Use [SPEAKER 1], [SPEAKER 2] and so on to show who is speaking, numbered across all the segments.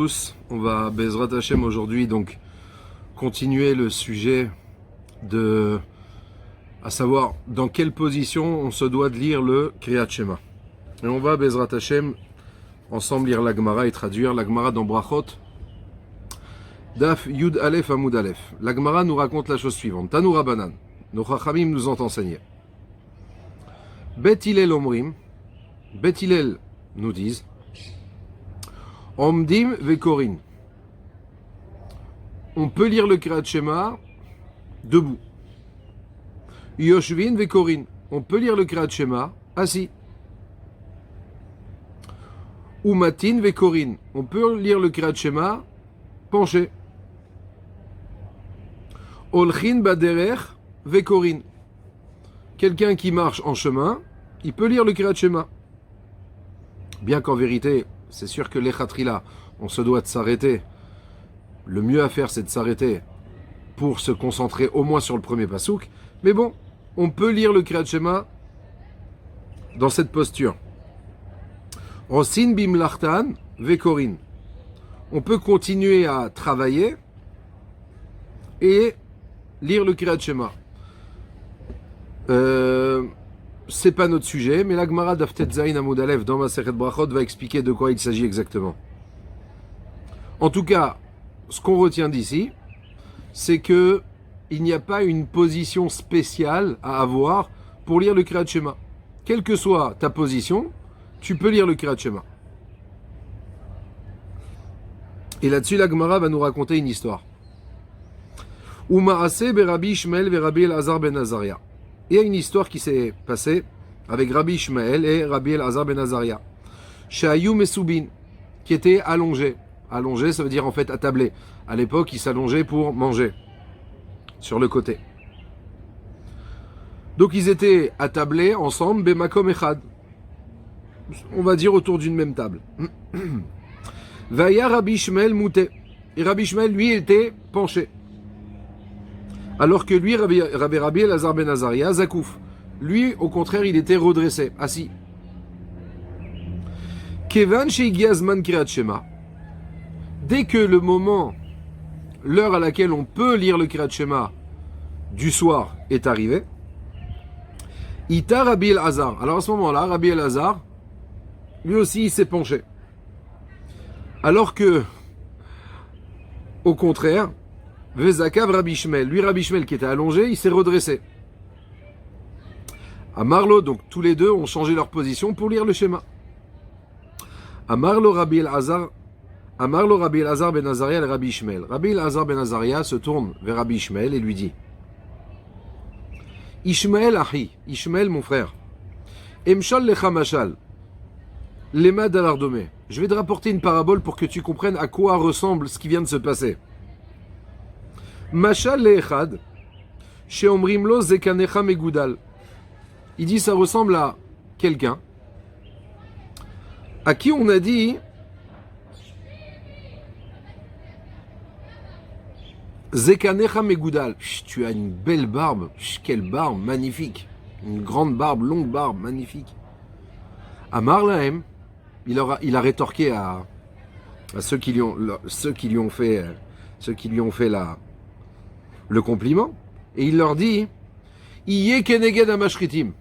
[SPEAKER 1] tous, on va Bezrat Hashem aujourd'hui donc continuer le sujet à savoir dans quelle position on se doit de lire le Kriyat Shema. Et on va Bezrat Hashem ensemble lire la Gemara et traduire la Gemara dans Brachot Daf Yud Aleph Amud Aleph. La Gemara nous raconte la chose suivante. Tanu Rabbanan, nos Chachamim nous ont enseigné. Bet Hillel Omrim, Bet Hillel nous disent Omdim Vekorin. On peut lire le Kriyat Shema debout. Yoshvin Vekorin. On peut lire le Kriyat Shema assis. Umatin Vekorin. On peut lire le Kriyat Shema penché. Olchin Baderer Vekorin. Quelqu'un qui marche en chemin, il peut lire le Kriyat Shema. Bien qu'en vérité, c'est sûr que l'Echatrila, on se doit de s'arrêter. Le mieux à faire, c'est de s'arrêter pour se concentrer au moins sur le premier pasouk. Mais bon, on peut lire le Kriyat Shema dans cette posture. Osin bimlachtan vekorin. On peut continuer à travailler et lire le Kriyat Shema. C'est pas notre sujet, mais la Gemara d'Aftet Zayin Amud Aleph dans Masechet Brachot va expliquer de quoi il s'agit exactement. En tout cas, ce qu'on retient d'ici, c'est que il n'y a pas une position spéciale à avoir pour lire le Kriyat Shema. Quelle que soit ta position, tu peux lire le Kriyat Shema. Et là-dessus, la Gemara va nous raconter une histoire. Umaase berabi Ishmael verabi Elazar ben Azaria. Il y a une histoire qui s'est passée avec Rabbi Ishmael et Rabbi Elazar ben Azaria. Shayu Mesubin, qui étaient allongés. Allongés, ça veut dire en fait attablés. À l'époque, ils s'allongeaient pour manger, sur le côté. Donc ils étaient attablés ensemble, Bemakom Echad. On va dire autour d'une même table. Vaya Rabbi Ishmael Mouté. Et Rabbi Ishmael, lui, était penché. Alors que lui, Rabbi Elazar ben Azaria, Zakouf, lui, au contraire, il était redressé, assis. Kevan Sheigiazman Kriyat Shema. Dès que le moment, l'heure à laquelle on peut lire le Kriyat Shema du soir est arrivé, Ita Rabbi Elazar. Alors à ce moment-là, Rabbi Elazar, lui aussi, il s'est penché. Alors que, au contraire, Vezakav Rabbi Ishmael, lui Rabbi Ishmael qui était allongé, il s'est redressé. À Marlo, donc tous les deux ont changé leur position pour lire le schéma. À Marlo Rabbi Elazar ben Azaria et Rabbi Ishmael. Rabbi Elazar ben Azaria se tourne vers Rabbi Ishmael et lui dit Ishmael ahi, Ishmael mon frère, Emshal lecha mashal, lema dalardome. Je vais te rapporter une parabole pour que tu comprennes à quoi ressemble ce qui vient de se passer. Mashal le'echad, she'omrim lo zekanecha megudal. Il dit ça ressemble à quelqu'un à qui on a dit zekanecha megudal. Tu as une belle barbe. Quelle barbe magnifique. Une grande barbe, longue barbe, magnifique. Amar lahem, il a rétorqué à ceux qui lui ont fait le compliment, et il leur dit Iye keneged amashritim.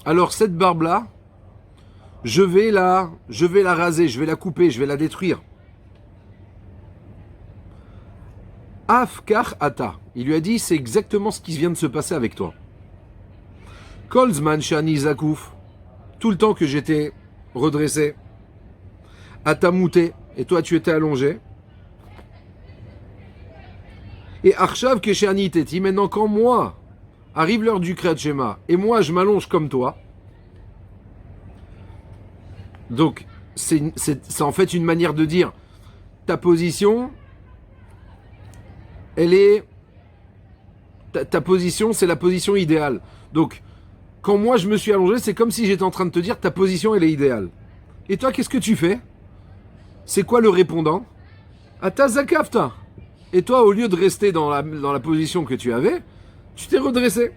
[SPEAKER 1] Alors cette barbe-là, je vais la raser, je vais la couper, je vais la détruire. Afkar ata. Il lui a dit c'est exactement ce qui vient de se passer avec toi. Kolzman shani zakouf. Tout le temps que j'étais redressé, atamouté, et toi tu étais allongé. Et Arshav Keshani Teti, maintenant quand moi arrive l'heure du Kriyat Shema et moi je m'allonge comme toi, donc c'est en fait une manière de dire ta position, elle est ta position c'est la position idéale. Donc quand moi je me suis allongé, c'est comme si j'étais en train de te dire ta position elle est idéale. Et toi qu'est-ce que tu fais? C'est quoi le répondant? Ata zakafta. Et toi, au lieu de rester dans la position que tu avais, tu t'es redressé.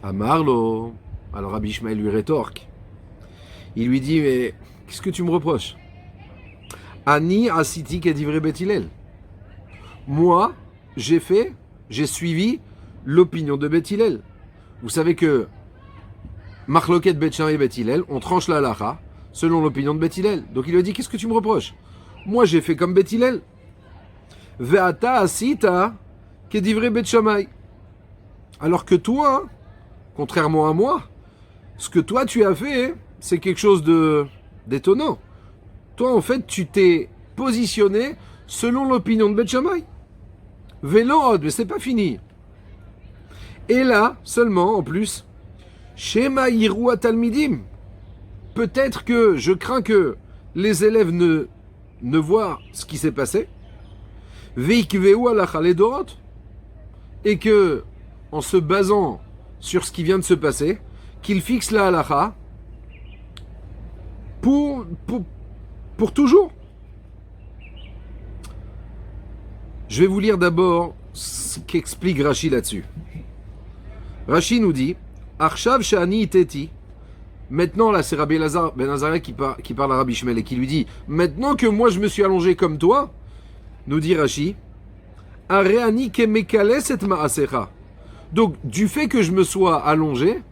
[SPEAKER 1] Amarlo. Alors Rabbi Ishmael lui rétorque. Il lui dit, mais qu'est-ce que tu me reproches? Ani asiti kedivre Bet Hillel. Moi, j'ai suivi l'opinion de Bet Hillel. Vous savez que Marloket Bet Shammai et Bet Hillel, on tranche la halacha selon l'opinion de Bet Hillel. Donc il lui a dit, qu'est-ce que tu me reproches? Moi, j'ai fait comme Bet Hillel. Ve'ata asita kedivre Bet Shammai. Alors que toi, contrairement à moi, ce que toi tu as fait, c'est quelque chose d'étonnant. Toi, en fait, tu t'es positionné selon l'opinion de Bet Shammai. Vélorod, mais c'est pas fini. Et là, seulement, en plus, Shema Yiru Talmidim. Peut-être que je crains que les élèves ne voient ce qui s'est passé. Veikveu alacha ledorot. Et que, en se basant sur ce qui vient de se passer, qu'ils fixent la halacha pour toujours. Je vais vous lire d'abord ce qu'explique Rashi là-dessus. Rashi nous dit Arshav Shani Iteti. Maintenant, là, c'est Rabbi Elazar ben Azaria qui parle à Rabbi Shmuel et qui lui dit maintenant que moi je me suis allongé comme toi, nous dit Rashi Areani kemekales et ma'asecha. Donc, du fait que je me sois allongé,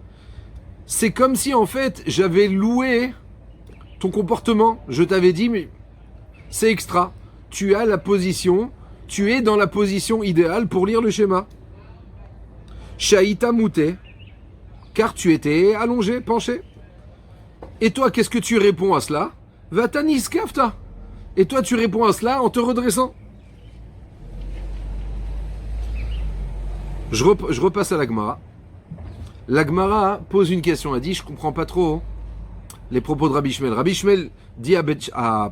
[SPEAKER 1] c'est comme si en fait j'avais loué ton comportement. Je t'avais dit, mais c'est extra. Tu es dans la position idéale pour lire le schéma. Shaïta mouté, car tu étais allongé, penché. Et toi, qu'est-ce que tu réponds à cela? Vatanis kafta. Et toi, tu réponds à cela en te redressant. Je repasse à la Gemara. La Gemara pose une question. Elle dit, je comprends pas trop les propos de Rabbi Shmuel. Rabbi Shmuel dit à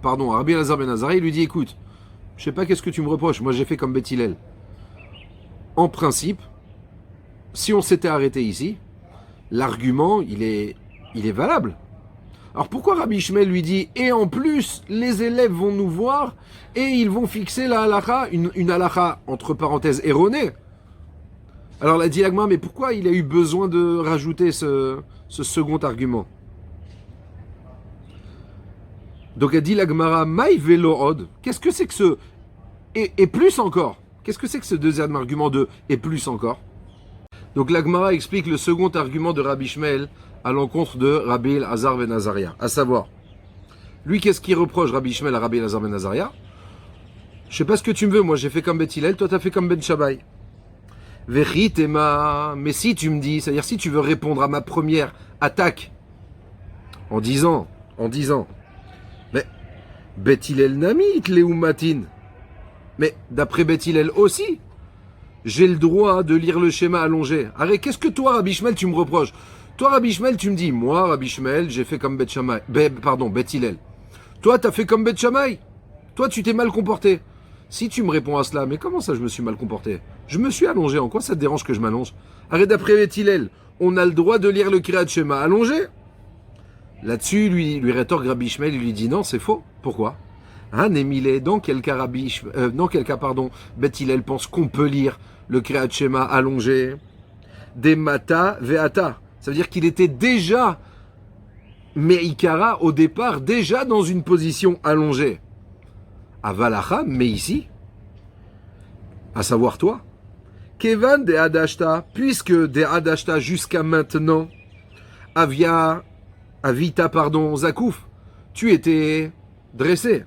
[SPEAKER 1] Rabbi Elazar ben Azaria, il lui dit, écoute, je sais pas qu'est-ce que tu me reproches, moi j'ai fait comme Bet Hillel. En principe, si on s'était arrêté ici, l'argument, il est valable. Alors pourquoi Rabbi Shmuel lui dit, et en plus, les élèves vont nous voir, et ils vont fixer la halacha, une halacha, entre parenthèses, erronée. Alors la dit la Gemara, mais pourquoi il a eu besoin de rajouter ce second argument? Donc elle dit la Gemara, Maï Velood, qu'est-ce que c'est que ce et plus encore? Qu'est-ce que c'est que ce deuxième argument de et plus encore? Donc la Gemara explique le second argument de Rabbi Shmuel à l'encontre de Rabbi Elazar ben Azaria, à savoir, lui qu'est-ce qu'il reproche Rabbi Shmuel à Rabbi Elazar ben Azaria? Je sais pas ce que tu me veux, moi j'ai fait comme Bet Hillel, toi t'as fait comme Ben Shammai. Veritema, mais si tu me dis, c'est-à-dire si tu veux répondre à ma première attaque en disant, mais Bet Hillel nami itleumatin. Mais d'après Bet Hillel aussi, j'ai le droit de lire le schéma allongé. Arrête, qu'est-ce que toi, Rabbi Shmuel, tu me reproches? Toi, Rabbi Shmuel, tu me dis, moi, Rabbi Shmuel, j'ai fait comme Bet Hillel. Toi, t'as fait comme Bet Shammai. Toi, tu t'es mal comporté. Si tu me réponds à cela, mais comment ça je me suis mal comporté? Je me suis allongé, en quoi ça te dérange que je m'allonge? Arrête, d'après Bet Hillel, on a le droit de lire le Kriyat Shema allongé? Là-dessus, lui rétorque Rabbi Shmuel, il lui dit non, c'est faux. Pourquoi? Némilé, dans quel cas Bet Hillel pense qu'on peut lire le Kriyat Shema allongé? Des mata veata. Ça veut dire qu'il était déjà Meikara au départ, déjà dans une position allongée. Avalacha, mais ici, à savoir toi, Kevan de Adashta, puisque de Adashta jusqu'à maintenant, Avita, Zakouf, tu étais dressé.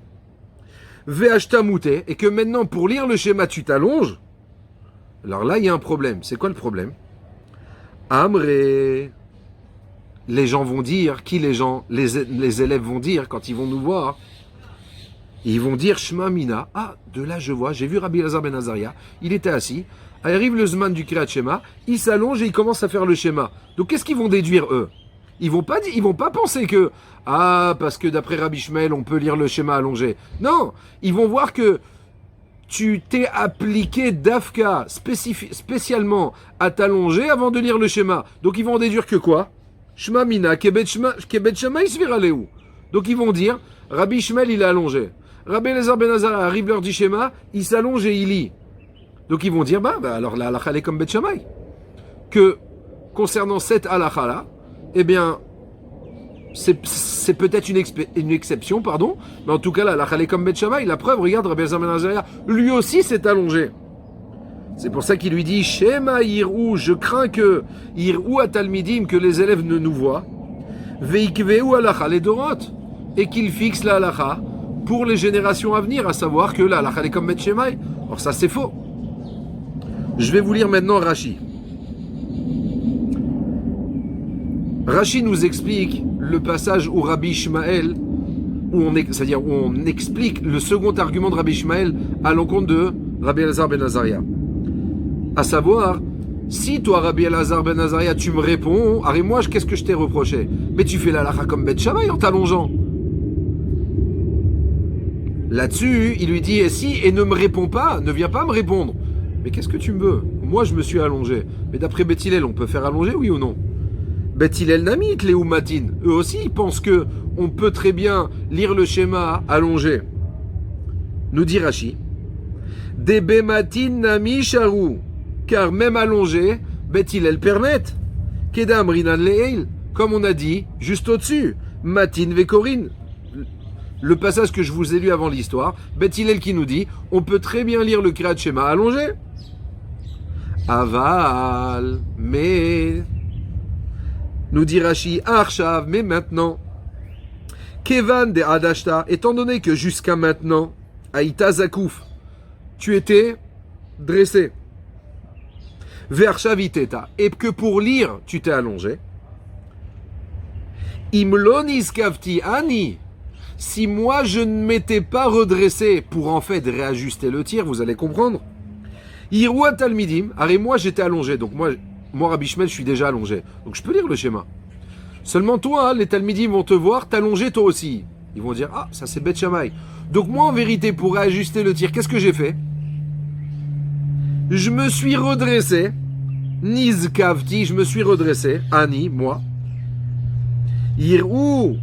[SPEAKER 1] Veashta Mouté, et que maintenant pour lire le schéma tu t'allonges, alors là il y a un problème. C'est quoi le problème? Amré, les gens vont dire, qui les gens? Les élèves vont dire quand ils vont nous voir. Ils vont dire Shema Mina. Ah, de là je vois, j'ai vu Rabbi Elazar ben Azaria, il était assis, arrive le Zman du Kriyat Shema, il s'allonge et il commence à faire le schéma. Donc qu'est-ce qu'ils vont déduire eux? Ils vont pas penser que parce que d'après Rabbi Shmuel on peut lire le schéma allongé. Non, ils vont voir que tu t'es appliqué d'Afka spécialement à t'allonger avant de lire le schéma. Donc ils vont en déduire que quoi? Shema Mina, Kebet Shammai Sviraleu. Donc ils vont dire Rabbi Shmuel il est allongé. Rabbi Elazar ben Azaria arrive l'heure du schéma, il s'allonge et il lit. Donc ils vont dire alors la halakha est comme Bet Shammai. Que concernant cette halakha là, eh bien c'est peut-être une exception, pardon, mais en tout cas, là, la halakha comme Bet Shammai, la preuve, regarde, Rabbi Elazar ben Azaria, lui aussi s'est allongé. C'est pour ça qu'il lui dit, Shema Yirou, je crains que, Yirou Atalmidim, que les élèves ne nous voient, Veikveu Halacha les Dorot, et qu'il fixe la halakha pour les générations à venir, à savoir que la halakha est comme Bet Shammai. Or ça c'est faux. Je vais vous lire maintenant Rashi. Rashi nous explique le passage où Rabbi Ishmael, c'est-à-dire où on explique le second argument de Rabbi Ishmael à l'encontre de Rabbi Elazar ben Azaria. À savoir, si toi Rabbi Elazar ben Azaria tu me réponds, et moi qu'est-ce que je t'ai reproché? Mais tu fais la halakha comme Bet Shammai en t'allongeant. Là-dessus, il lui dit, et ne me réponds pas, ne viens pas me répondre. Mais qu'est-ce que tu me veux? Moi, je me suis allongé. Mais d'après Beth Hillel, on peut faire allonger, oui ou non? Beth Hillel Namit, les Oumatin, eux aussi, ils pensent que on peut très bien lire le schéma allongé. Nous dit Rashi, Debe Matin Nami Sharu, car même allongé, Beth Hillel permet. Kedam Rinan Leil, comme on a dit, juste au-dessus, Matin Vekorin. Le passage que je vous ai lu avant l'histoire, Beth Hillel qui nous dit, on peut très bien lire le Kriyat Shema allongé. Aval, mais, nous dit Rashi, Arshav, mais maintenant, Kevan de Adashta, étant donné que jusqu'à maintenant, Aïta Zakouf, tu étais dressé, Vershav Iteta, et que pour lire, tu t'es allongé, Imlonis Kavti Ani, si moi je ne m'étais pas redressé pour en fait réajuster le tir, vous allez comprendre. Irua Talmidim, moi j'étais allongé, donc moi Rabbi Ishmael je suis déjà allongé, donc je peux lire le schéma. Seulement toi, les Talmidim vont te voir t'allonger toi aussi. Ils vont dire, ah ça c'est Bet Shammai. Donc moi en vérité pour réajuster le tir, qu'est-ce que j'ai fait? Je me suis redressé, Nizkavti, je me suis redressé, Ani, moi. Irou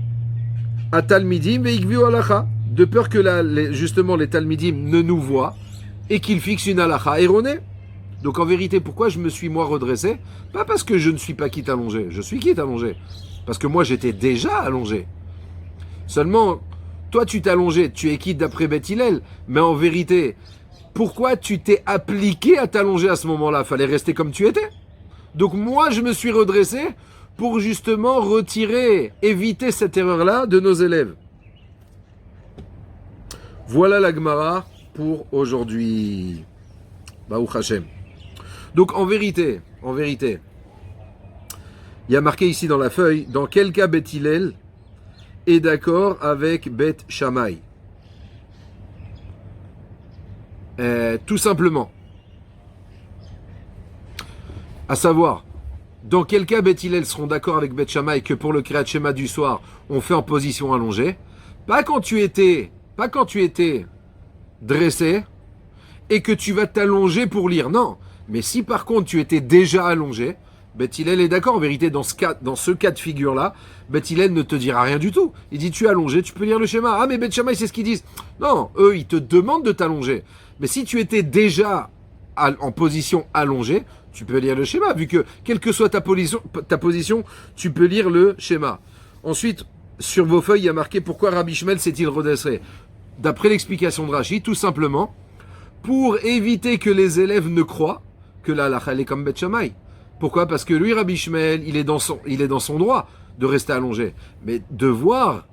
[SPEAKER 1] à Talmidim et Ikviu Halacha, de peur que justement les Talmidim ne nous voient et qu'ils fixent une Halacha erronée. Donc en vérité, pourquoi je me suis moi redressé? Pas parce que je ne suis pas quitte allongé, je suis quitte allongé. Parce que moi j'étais déjà allongé. Seulement, toi tu t'es allongé, tu es quitte d'après Beth Hillel, mais en vérité, pourquoi tu t'es appliqué à t'allonger à ce moment-là? Fallait rester comme tu étais. Donc moi je me suis redressé pour justement éviter cette erreur-là de nos élèves. Voilà la Gemara pour aujourd'hui. Baruch Hashem. Donc en vérité, il y a marqué ici dans la feuille, dans quel cas Beth Hillel est d'accord avec Beth Shammai. Tout simplement. À savoir, dans quel cas Beth Hillel seront d'accord avec Beth Shammai que pour le Kriyat Shema du soir, on fait en position allongée? Pas quand tu étais dressé et que tu vas t'allonger pour lire. Non. Mais si par contre tu étais déjà allongé, Beth Hillel est d'accord. En vérité, dans ce cas de figure-là, Beth Hillel ne te dira rien du tout. Il dit tu es allongé, tu peux lire le schéma. Ah mais Beth Shammai c'est ce qu'ils disent. Non, eux ils te demandent de t'allonger. Mais si tu étais déjà en position allongée, tu peux lire le schéma, vu que, quelle que soit ta position, tu peux lire le schéma. Ensuite, sur vos feuilles, il y a marqué pourquoi Rabbi Ishmael s'est-il redressé. D'après l'explication de Rashi, tout simplement, pour éviter que les élèves ne croient que la halakha est comme Bet Shammai. Pourquoi? Parce que lui, Rabbi Ishmael, il est dans son droit de rester allongé. Mais de voir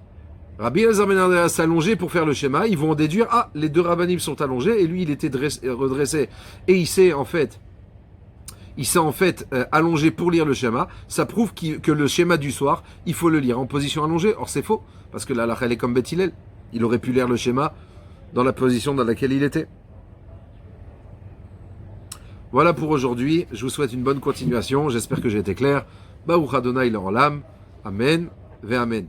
[SPEAKER 1] Rabbi Elazar ben Azaria s'allonger pour faire le schéma, ils vont en déduire, ah, les deux rabbanim sont allongés, et lui, il était redressé. Et il s'est en fait allongé pour lire le schéma. Ça prouve que le schéma du soir, il faut le lire en position allongée. Or, c'est faux, parce que la halakha est comme Beth Hillel. Il aurait pu lire le schéma dans la position dans laquelle il était. Voilà pour aujourd'hui. Je vous souhaite une bonne continuation. J'espère que j'ai été clair. Baruch Adonai l'olam. Amen ve amen.